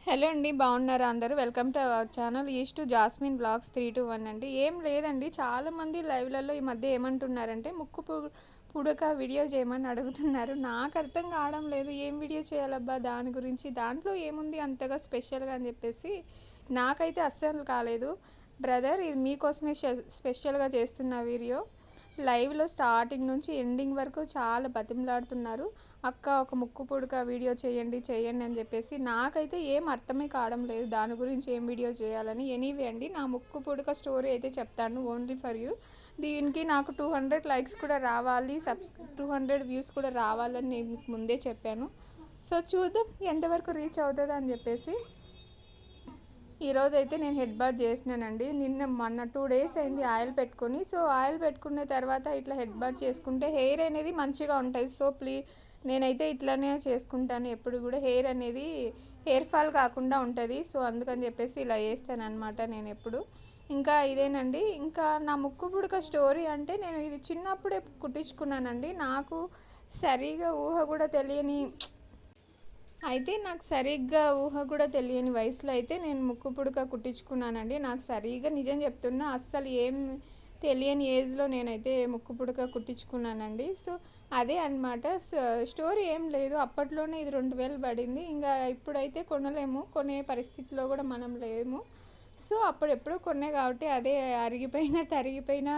Hello అండి, బాగున్నారా అందరూ? Welcome to our channel East Jasmine Blogs 321 అండి. ఏం లేదండి, చాలామంది లైవ్లలో ఈ మధ్య ఏమంటున్నారంటే పుడక వీడియో చేయమని అడుగుతున్నారు. నాకు అర్థం కావడం లేదు, ఏం వీడియో చేయాలబ్బా దాని గురించి, దాంట్లో ఏముంది అంతగా స్పెషల్గా అని చెప్పేసి నాకైతే అస్సలు కాలేదు. బ్రదర్, ఇది మీకోసమే స్పెషల్గా చేస్తున్న వీడియో. లైవ్లో స్టార్టింగ్ నుంచి ఎండింగ్ వరకు చాలా బతిమలాడుతున్నారు. అక్క ఒక ముక్కు పుడక వీడియో చేయండి చేయండి అని చెప్పేసి నాకైతే ఏం అర్థమే కావడం లేదు దాని గురించి ఏం వీడియో చేయాలని. ఎనీవే అండి, నా ముక్కు పుడక స్టోరీ అయితే చెప్తాను, ఓన్లీ ఫర్ యూ. దీనికి నాకు 200 లైక్స్ కూడా రావాలి, 200 వ్యూస్ కూడా రావాలని నేను మీకు ముందే చెప్పాను. సో చూద్దాం ఎంతవరకు రీచ్ అవుతుందో అని చెప్పేసి. ఈరోజు అయితే నేను హెడ్ బాత్ చేసినానండి. మొన్న 2 డేస్ అయింది ఆయిల్ పెట్టుకొని. సో ఆయిల్ పెట్టుకున్న తర్వాత ఇట్లా హెడ్ బాత్ చేసుకుంటే హెయిర్ అనేది మంచిగా ఉంటుంది. సో నేనైతే ఇట్లానే చేసుకుంటాను ఎప్పుడు కూడా, హెయిర్ ఫాల్ కాకుండా ఉంటుంది. సో అందుకని చెప్పేసి ఇలా చేస్తాను అనమాట నేను ఎప్పుడు. ఇంకా ఇదేనండి, ఇంకా నా ముక్కు పుడక స్టోరీ అంటే నేను ఇది చిన్నప్పుడే కుట్టించుకున్నానండి. నాకు సరిగ్గా ఊహ కూడా తెలియని వయసులో అయితే నేను ముక్కు పుడక కుట్టించుకున్నానండి. నాకు సరిగ్గా నిజం చెప్తున్నా, అస్సలు ఏం తెలియని ఏజ్లో నేనైతే ముక్కు పుడక కుట్టించుకున్నానండి. సో అదే అనమాట స్టోరీ. ఏం లేదు, అప్పట్లోనే ఇది 2000 పడింది. ఇంకా ఇప్పుడైతే కొనలేము, కొనే పరిస్థితిలో కూడా మనం లేము. సో అప్పుడెప్పుడో కొనే కాబట్టి అదే తరిగిపోయిన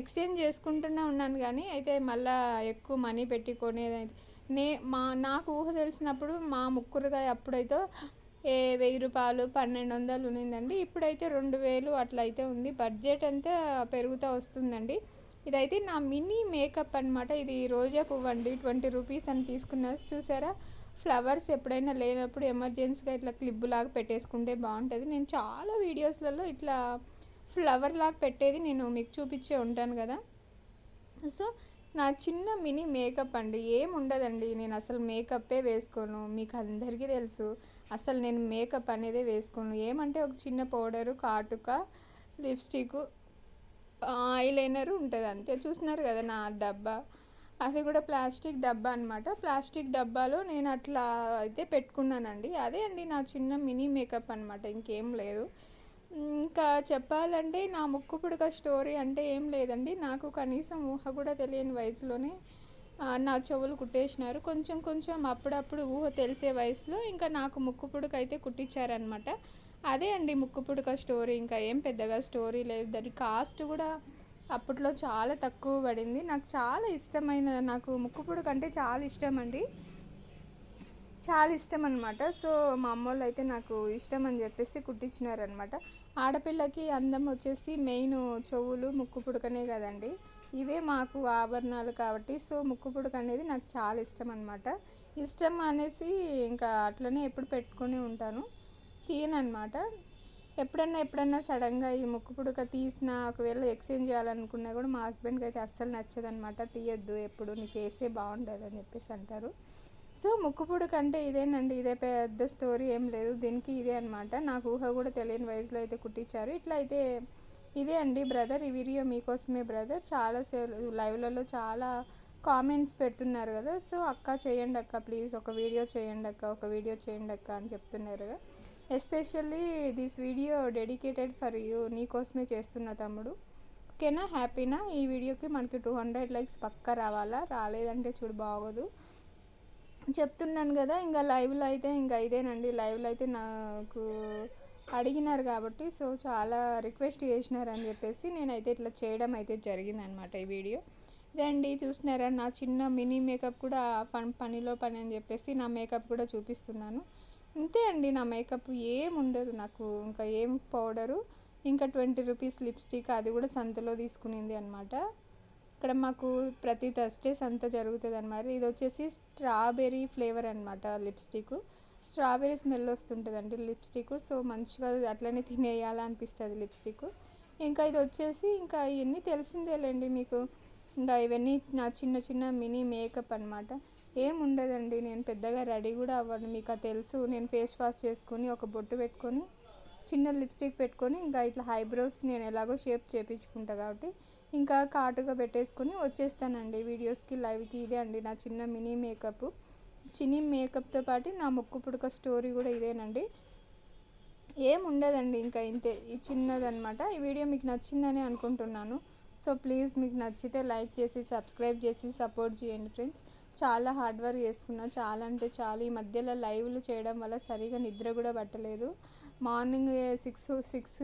ఎక్స్చేంజ్ చేసుకుంటూనే ఉన్నాను. కానీ అయితే మళ్ళీ ఎక్కువ మనీ పెట్టి కొనేది నాకు ఊహ తెలిసినప్పుడు మా ముక్కురుగాయ అప్పుడైతే 1000 రూపాయలు 1200 ఉన్నిందండి. ఇప్పుడైతే 2000 అట్లా అయితే ఉంది. బడ్జెట్ అంతా పెరుగుతూ వస్తుందండి. ఇదైతే నా మినీ మేకప్ అనమాట. ఇది రోజా పువ్వు అండి, 20 రూపీస్ అని తీసుకున్నారు. చూసారా, ఫ్లవర్స్ ఎప్పుడైనా లేనప్పుడు ఎమర్జెన్సీగా ఇట్లా క్లిప్ లాగా పెట్టేసుకుంటే బాగుంటుంది. నేను చాలా వీడియోస్లలో ఇట్లా ఫ్లవర్ లాగా పెట్టేది నేను మీకు చూపించే ఉంటాను కదా. సో నా చిన్న మినీ మేకప్ అండి, ఏం ఉండదండి. నేను అసలు మేకప్పే వేసుకోను, మీకు అందరికీ తెలుసు. అసలు నేను మేకప్ అనేదే వేసుకోను. ఏమంటే ఒక చిన్న పౌడరు, కాటుక, లిప్స్టిక్, ఐలైనర్ ఉంటుంది అంతే. చూస్తున్నారు కదా నా డబ్బా, అది కూడా ప్లాస్టిక్ డబ్బా అనమాట. ప్లాస్టిక్ డబ్బాలో నేను అట్లా అయితే పెట్టుకున్నానండి. అదే అండి నా చిన్న మినీ మేకప్ అనమాట, ఇంకేం లేదు. ఇంకా చెప్పాలంటే నా ముక్కు పుడక స్టోరీ అంటే ఏం లేదండి. నాకు కనీసం ఊహ కూడా తెలియని వయసులోనే నా చెవులు కుట్టేసినారు. కొంచెం కొంచెం అప్పుడప్పుడు ఊహ తెలిసే వయసులో ఇంకా నాకు ముక్కు పుడక అయితే కుట్టించారనమాట. అదే అండి ముక్కు పుడక స్టోరీ, ఇంకా ఏం పెద్దగా స్టోరీ లేదు. దాని కాస్ట్ కూడా అప్పట్లో చాలా తక్కువ పడింది. నాకు ముక్కు పుడక అంటే చాలా ఇష్టం అండి, చాలా ఇష్టం అనమాట. సో మా అమ్మోళ్ళు అయితే నాకు ఇష్టం అని చెప్పేసి కుట్టించినారనమాట. ఆడపిల్లకి అందం వచ్చేసి మెయిన్ చెవులు, ముక్కు పుడకనే కదండి. ఇవే మాకు ఆభరణాలు కాబట్టి సో ముక్కు పుడక అనేది నాకు చాలా ఇష్టం అనమాట. ఇష్టం అనేసి ఇంకా అట్లనే ఎప్పుడు పెట్టుకొని ఉంటాను, తీయనమాట. ఎప్పుడన్నా సడన్గా ఈ ముక్కు పుడక తీసిన ఒకవేళ ఎక్స్చేంజ్ చేయాలనుకున్నా కూడా మా హస్బెండ్కి అయితే అస్సలు నచ్చదనమాట. తీయద్దు, ఎప్పుడు నీ ఫేసే బాగుంటుంది అని చెప్పేసి అంటారు. సో ముక్కు పుడక అంటే ఇదేనండి, ఇదే పెద్ద స్టోరీ ఏం లేదు దీనికి. ఇదే అనమాట, నాకు ఊహ కూడా తెలియని వయసులో అయితే కుట్టించారు. ఇట్లా అయితే ఇదే అండి బ్రదర్, ఈ వీడియో మీకోసమే బ్రదర్. చాలా లైవ్లలో చాలా కామెంట్స్ పెడుతున్నారు కదా. సో అక్క చేయండి అక్క, ప్లీజ్ ఒక వీడియో చేయండి అక్క, ఒక వీడియో చేయండి అక్క అని చెప్తున్నారు కదా. Especially this video dedicated for you, నీకోసమే చేస్తున్న తమ్ముడు. ఓకేనా, హ్యాపీనా? ఈ వీడియోకి మనకి 200 లైక్స్ పక్కా రావాలా, రాలేదంటే చూడు బాగోదు. చెప్తున్నాను కదా. ఇంకా లైవ్లో అయితే ఇంకా ఇదేనండి, లైవ్లో అయితే నాకు అడిగినారు కాబట్టి సో చాలా రిక్వెస్ట్ చేసినారని చెప్పేసి నేనైతే ఇట్లా చేయడం అయితే జరిగిందనమాట ఈ వీడియో. ఇదండి, చూస్తున్నారా నా చిన్న మినీ మేకప్ కూడా పనిలో పని అని చెప్పేసి నా మేకప్ కూడా చూపిస్తున్నాను. అంతే అండి, నా మేకప్ ఏం ఉండదు నాకు. ఇంకా ఏం పౌడరు, ఇంకా 20 రూపీస్ లిప్స్టిక్, అది కూడా సంతలో తీసుకునింది అనమాట. ఇక్కడ మాకు ప్రతి థర్స్డే సంత జరుగుతుంది అన్నమాట. ఇది వచ్చేసి స్ట్రాబెర్రీ ఫ్లేవర్ అనమాట లిప్స్టిక్. స్ట్రాబెర్రీ స్మెల్ వస్తుంటుందండి లిప్స్టిక్. సో మంచిగా అట్లనే తినేయాలనిపిస్తుంది లిప్స్టిక్. ఇంకా ఇది వచ్చేసి ఇంకా ఇవన్నీ తెలిసిందేలేండి మీకు. ఇంకా ఇవన్నీ నా చిన్న చిన్న మినీ మేకప్ అనమాట. ఏం ఉండదండి, నేను పెద్దగా రెడీ కూడా అవ్వను, మీకు అది తెలుసు. నేను ఫేస్ వాష్ చేసుకొని ఒక బొట్టు పెట్టుకొని చిన్న లిప్స్టిక్ పెట్టుకొని ఇంకా ఇట్లా ఐబ్రోస్ నేను ఎలాగో షేప్ చేయించుకుంటా కాబట్టి ఇంకా కాటుగా పెట్టేసుకొని వచ్చేస్తానండి వీడియోస్కి, లైవ్కి. ఇదే అండి నా చిన్న మినీ మేకప్. చిన్ని మేకప్తో పాటు నా ముక్కు పుడక స్టోరీ కూడా ఇదేనండి. ఏం ఉండదండి, ఇంకా ఇంతే, ఈ చిన్నదనమాట. ఈ వీడియో మీకు నచ్చిందని అనుకుంటున్నాను. సో ప్లీజ్ మీకు నచ్చితే లైక్ చేసి సబ్స్క్రైబ్ చేసి సపోర్ట్ చేయండి ఫ్రెండ్స్. చాలా హార్డ్ వర్క్ చేసుకున్నా, చాలా అంటే చాలా. ఈ మధ్యలో లైవ్లు చేయడం వల్ల సరిగా నిద్ర కూడా పట్టలేదు. మార్నింగ్ సిక్స్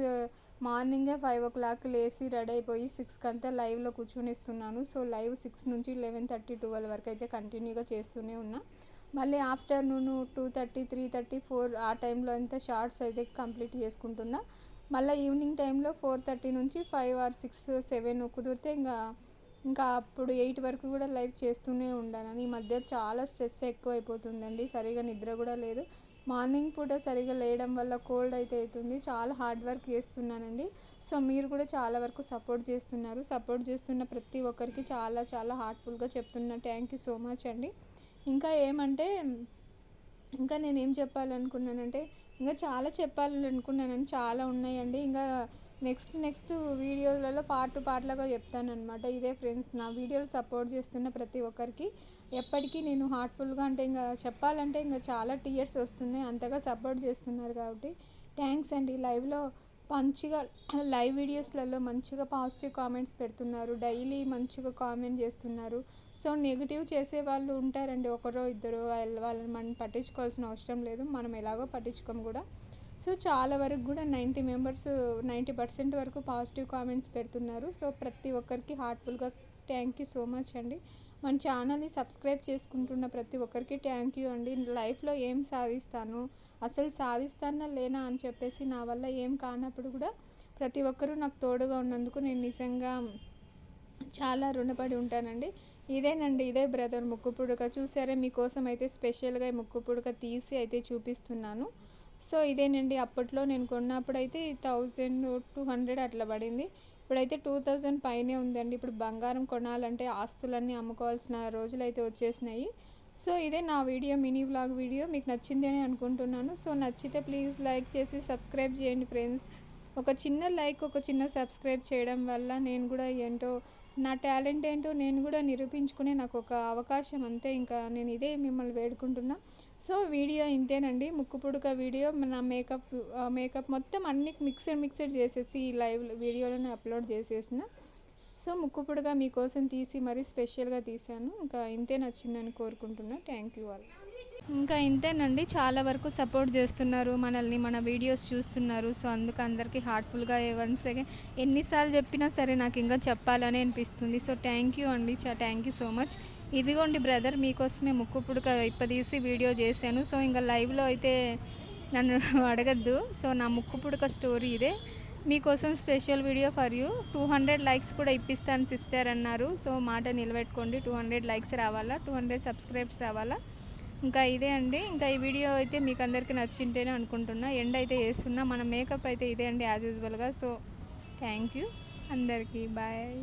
మార్నింగే 5 o'clock లేసి రెడీ అయిపోయి 6కి అంతా లైవ్లో కూర్చొనిస్తున్నాను. సో లైవ్ 6 నుంచి 11:30 12 వరకు అయితే కంటిన్యూగా చేస్తూనే ఉన్నా. మళ్ళీ ఆఫ్టర్నూన్ 2:30 3:30 4 ఆ టైంలో అంతా షార్ట్స్ అయితే కంప్లీట్ చేసుకుంటున్నా. మళ్ళీ ఈవినింగ్ టైంలో 4:30 నుంచి 5 or 6 7 కుదిరితే ఇంకా అప్పుడు 8 వరకు కూడా లైవ్ చేస్తూనే ఉండాను. ఈ మధ్య చాలా స్ట్రెస్ ఎక్కువ అయిపోతుందండి, సరిగా నిద్ర కూడా లేదు. మార్నింగ్ పూట సరిగా లేయడం వల్ల కోల్డ్ అయితే అవుతుంది. చాలా హార్డ్ వర్క్ చేస్తున్నానండి. సో మీరు కూడా చాలా వరకు సపోర్ట్ చేస్తున్నారు. సపోర్ట్ చేస్తున్న ప్రతి ఒక్కరికి చాలా చాలా హార్ట్ఫుల్గా చెప్తున్నా, థ్యాంక్ యూ సో మచ్ అండి. ఇంకా ఏమంటే, ఇంకా నేనేం చెప్పాలనుకున్నానంటే, ఇంకా చాలా చెప్పాలనుకున్నానని చాలా ఉన్నాయండి. ఇంకా నెక్స్ట్ వీడియోలలో పార్ట్లాగా చెప్తానమాట. ఇదే ఫ్రెండ్స్, నా వీడియోలు సపోర్ట్ చేస్తున్న ప్రతి ఒక్కరికి ఎప్పటికీ నేను హార్ట్ఫుల్గా, అంటే ఇంకా చెప్పాలంటే ఇంకా చాలా టీయర్స్ వస్తున్నాయి, అంతగా సపోర్ట్ చేస్తున్నారు కాబట్టి థ్యాంక్స్ అండి. మంచిగా లైవ్ వీడియోస్లలో మంచిగా పాజిటివ్ కామెంట్స్ పెడుతున్నారు, డైలీ మంచిగా కామెంట్ చేస్తున్నారు. సో నెగిటివ్ చేసే వాళ్ళు ఉంటారండి, ఒకరో ఇద్దరు, వాళ్ళని మనం పట్టించుకోవాల్సిన అవసరం లేదు, మనం ఎలాగో పట్టించుకోము కూడా. సో చాలా వరకు కూడా 90% వరకు పాజిటివ్ కామెంట్స్ పెడుతున్నారు. సో ప్రతి ఒక్కరికి హార్ట్ఫుల్గా థ్యాంక్ యూ సో మచ్ అండి. మన ఛానల్ని సబ్స్క్రైబ్ చేసుకుంటున్న ప్రతి ఒక్కరికి థ్యాంక్ యూ అండి. లైఫ్లో ఏం సాధిస్తాను, అసలు సాధిస్తానా లేనా అని చెప్పేసి, నా వల్ల ఏం కానప్పుడు కూడా ప్రతి ఒక్కరూ నాకు తోడుగా ఉన్నందుకు నేను నిజంగా చాలా రుణపడి ఉంటానండి. ఇదే బ్రదర్ ముక్కు పుడక చూసారా, మీకోసం అయితే స్పెషల్గా ముక్కు పుడక తీసి అయితే చూపిస్తున్నాను. సో ఇదేనండి, అప్పట్లో నేను కొన్నప్పుడు అయితే 1200 అట్లా పడింది. ఇప్పుడైతే 2000 పైనే ఉందండి. ఇప్పుడు బంగారం కొనాలంటే ఆస్తులన్నీ అమ్ముకోవాల్సిన రోజులు అయితే వచ్చేసినాయి. సో ఇదే నా వీడియో, మినీ వ్లాగ్ వీడియో మీకు నచ్చింది అని అనుకుంటున్నాను. సో నచ్చితే ప్లీజ్ లైక్ చేసి సబ్స్క్రైబ్ చేయండి ఫ్రెండ్స్. ఒక చిన్న లైక్, ఒక చిన్న సబ్స్క్రైబ్ చేయడం వల్ల నేను కూడా ఏంటో, నా టాలెంట్ ఏంటో నేను కూడా నిరూపించుకునే నాకు ఒక అవకాశం, అంతే. ఇంకా నేను ఇదే మిమ్మల్ని వేడుకుంటున్నా. సో వీడియో ఇంతేనండి, ముక్కు పుడక వీడియో. నా మేకప్ మొత్తం అన్ని మిక్స్డ్ చేసేసి ఈ లైవ్ వీడియోలను అప్లోడ్ చేసేసిన. సో ముక్కు పుడక మీకోసం తీసి మరీ స్పెషల్గా తీశాను. ఇంకా ఇంతే నచ్చిందని కోరుకుంటున్నా, థ్యాంక్ యూ ఆల్. ఇంకా ఇంతేనండి, చాలా వరకు సపోర్ట్ చేస్తున్నారు మనల్ని, మన వీడియోస్ చూస్తున్నారు. సో అందుకు అందరికీ హార్ట్ఫుల్గా వన్స్ అగైన్ ఎన్నిసార్లు చెప్పినా సరే నాకు ఇంకా చెప్పాలని అనిపిస్తుంది. సో థ్యాంక్ యూ అండి, థ్యాంక్ యూ సో మచ్. ఇదిగోండి బ్రదర్, మీకోసమే ముక్కు పుడక ఇప్పదీసి వీడియో చేశాను. సో ఇంకా లైవ్లో అయితే నన్ను అడగద్దు. సో నా ముక్కు పుడక స్టోరీ ఇదే, మీకోసం special video for you. 200 likes కూడా ఇప్పిస్తాను సిస్టర్ అన్నారు. సో మాట నిలబెట్టుకోండి, 200 లైక్స్ రావాలా, 200 సబ్స్క్రైబ్స్ రావాలా. ఇంకా ఇదే అండి. ఇంకా ఈ వీడియో అయితే మీకు అందరికీ నచ్చింటేనే అనుకుంటున్నా. ఎండ్ అయితే వేస్తున్నా, మన మేకప్ అయితే ఇదే అండి యాజ్ యూజువల్గా. సో థ్యాంక్ యూ అందరికీ, బాయ్.